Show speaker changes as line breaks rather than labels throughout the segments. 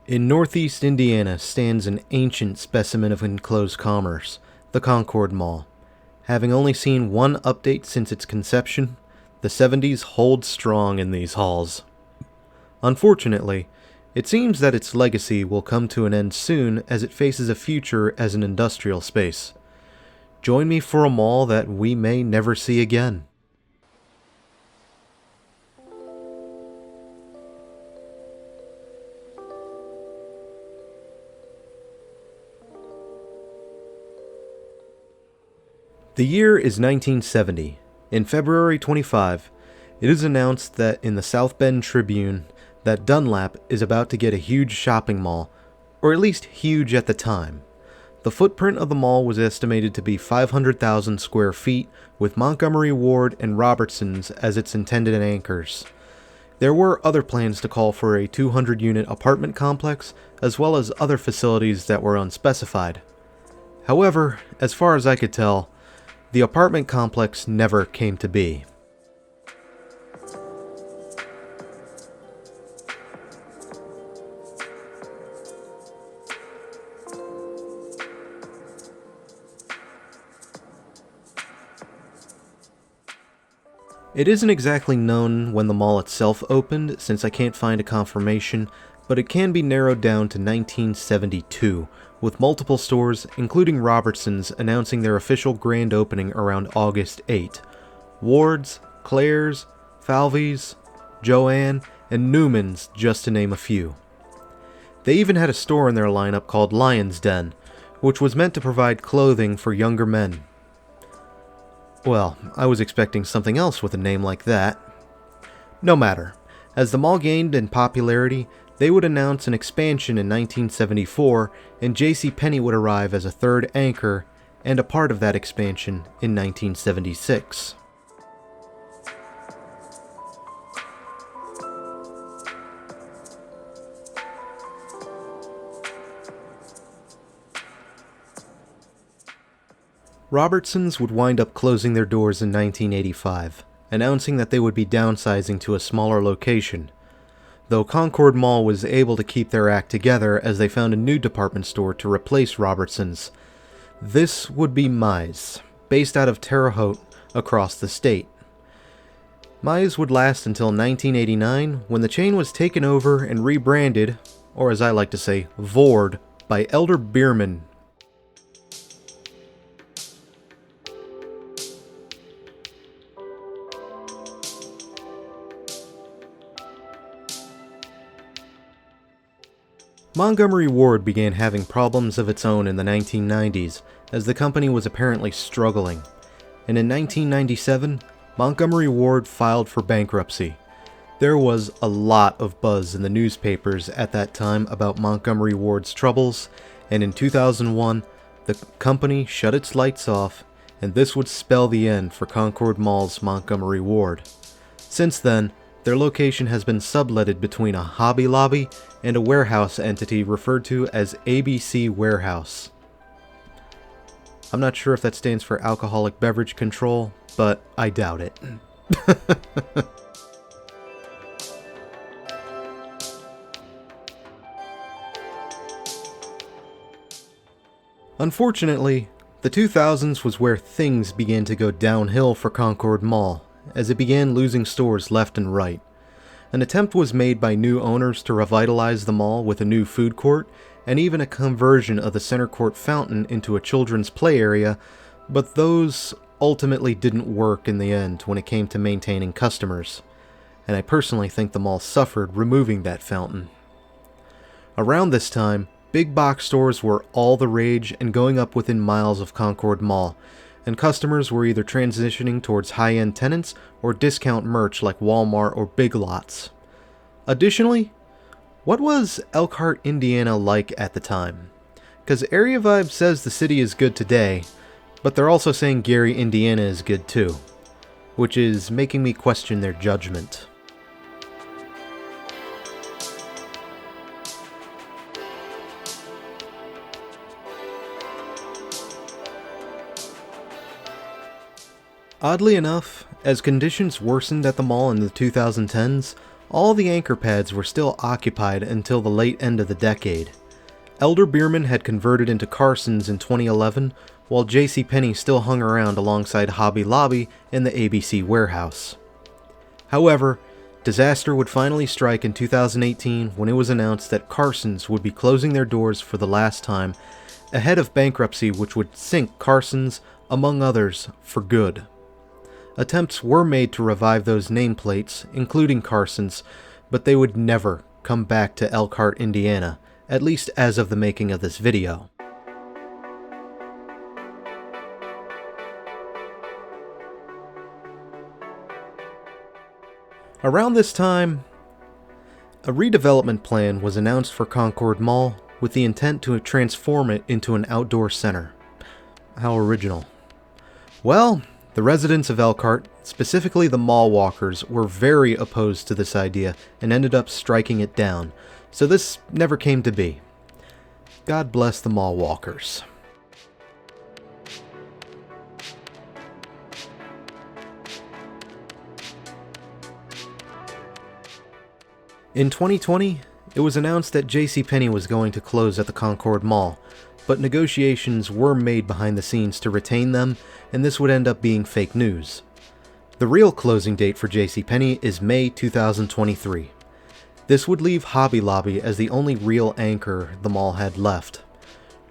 In northeast Indiana stands an ancient specimen of enclosed commerce, the Concord Mall. Having only seen one update since its conception, the 70s hold strong in these halls. Unfortunately, it seems that its legacy will come to an end soon as it faces a future as an industrial space. Join me for a mall that we may never see again. The year is 1970. In February 25, it is announced that in the South Bend Tribune that Dunlap is about to get a huge shopping mall, or at least huge at the time. The footprint of the mall was estimated to be 500,000 square feet, with Montgomery Ward and Robertson's as its intended anchors. There were other plans to call for a 200-unit apartment complex, as well as other facilities that were unspecified. However, as far as I could tell, the apartment complex never came to be. It isn't exactly known when the mall itself opened, since I can't find a confirmation, but it can be narrowed down to 1972, with multiple stores, including Robertson's, announcing their official grand opening around August 8. Ward's, Claire's, Falvey's, Joanne, and Newman's, just to name a few. They even had a store in their lineup called Lion's Den, which was meant to provide clothing for younger men. Well, I was expecting something else with a name like that. No matter. As the mall gained in popularity, they would announce an expansion in 1974, and JCPenney would arrive as a third anchor and a part of that expansion in 1976. Robertson's would wind up closing their doors in 1985, announcing that they would be downsizing to a smaller location, though Concord Mall was able to keep their act together as they found a new department store to replace Robertson's. This would be Mize, based out of Terre Haute, across the state. Mize would last until 1989, when the chain was taken over and rebranded, or as I like to say, vored, by Elder-Beerman. Montgomery Ward began having problems of its own in the 1990s, as the company was apparently struggling. And in 1997, Montgomery Ward filed for bankruptcy. There was a lot of buzz in the newspapers at that time about Montgomery Ward's troubles, and in 2001, the company shut its lights off, and this would spell the end for Concord Mall's Montgomery Ward. Since then, their location has been subletted between a Hobby Lobby and a warehouse entity referred to as ABC Warehouse. I'm not sure if that stands for Alcoholic Beverage Control, but I doubt it. Unfortunately, the 2000s was where things began to go downhill for Concord Mall, as it began losing stores left and right. An attempt was made by new owners to revitalize the mall with a new food court, and even a conversion of the center court fountain into a children's play area, but those ultimately didn't work in the end when it came to maintaining customers, and I personally think the mall suffered removing that fountain. Around this time, big box stores were all the rage and going up within miles of Concord Mall, and customers were either transitioning towards high-end tenants or discount merch like Walmart or Big Lots. Additionally, what was Elkhart, Indiana like at the time? Because Area Vibe says the city is good today, but they're also saying Gary, Indiana is good too, which is making me question their judgment. Oddly enough, as conditions worsened at the mall in the 2010s, All the anchor pads were still occupied until the late end of the decade. Elder-Beerman had converted into Carson's in 2011, while JCPenney still hung around alongside Hobby Lobby in the ABC warehouse. However, disaster would finally strike in 2018 when it was announced that Carson's would be closing their doors for the last time, ahead of bankruptcy which would sink Carson's, among others, for good. Attempts were made to revive those nameplates, including Carson's, but they would never come back to Elkhart, Indiana, at least as of the making of this video. Around this time, a redevelopment plan was announced for Concord Mall with the intent to transform it into an outdoor center. How original. Well, the residents of Elkhart, specifically the mall walkers, were very opposed to this idea and ended up striking it down, so this never came to be. God bless the mall walkers. In 2020, it was announced that JCPenney was going to close at the Concord Mall, but negotiations were made behind the scenes to retain them, and this would end up being fake news. The real closing date for JCPenney is May 2023. This would leave Hobby Lobby as the only real anchor the mall had left.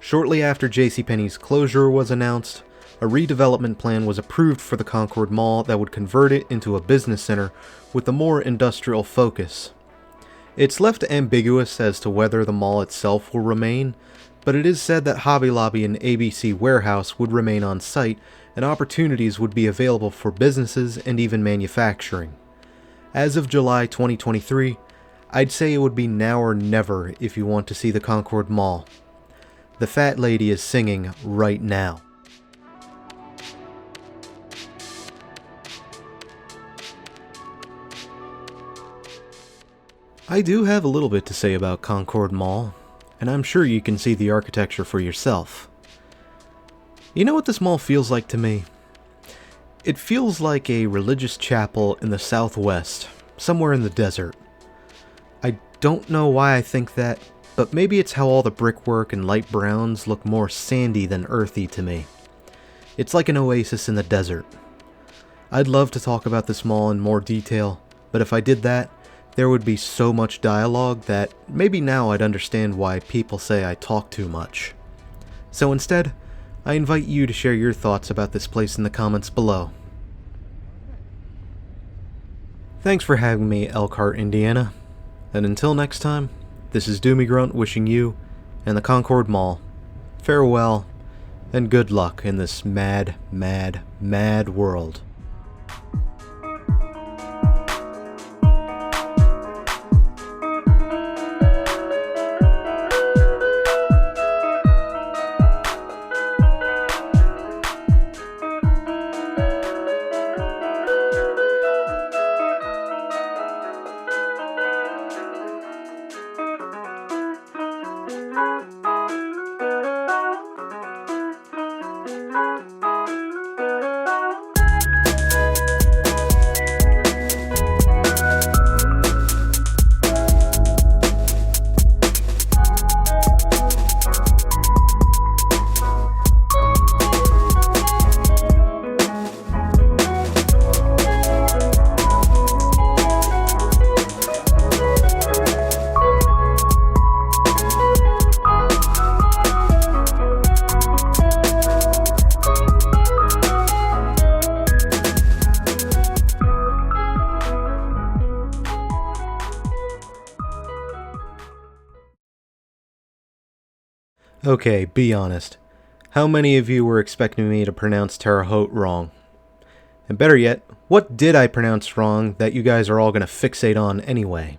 Shortly after JCPenney's closure was announced, a redevelopment plan was approved for the Concord Mall that would convert it into a business center with a more industrial focus. It's left ambiguous as to whether the mall itself will remain, but it is said that Hobby Lobby and ABC Warehouse would remain on site and opportunities would be available for businesses and even manufacturing. As of July 2023, I'd say it would be now or never if you want to see the Concord Mall. The fat lady is singing right now. I do have a little bit to say about Concord Mall, and I'm sure you can see the architecture for yourself. You know what this mall feels like to me? It feels like a religious chapel in the southwest, somewhere in the desert. I don't know why I think that, but maybe it's how all the brickwork and light browns look more sandy than earthy to me. It's like an oasis in the desert. I'd love to talk about this mall in more detail, but if I did that, there would be so much dialogue that maybe now I'd understand why people say I talk too much. So instead, I invite you to share your thoughts about this place in the comments below. Thanks for having me, Elkhart, Indiana. And until next time, this is Doomie Grunt wishing you and the Concord Mall farewell and good luck in this mad, mad, mad world. Okay, be honest. How many of you were expecting me to pronounce Terre Haute wrong? And better yet, what did I pronounce wrong that you guys are all going to fixate on anyway?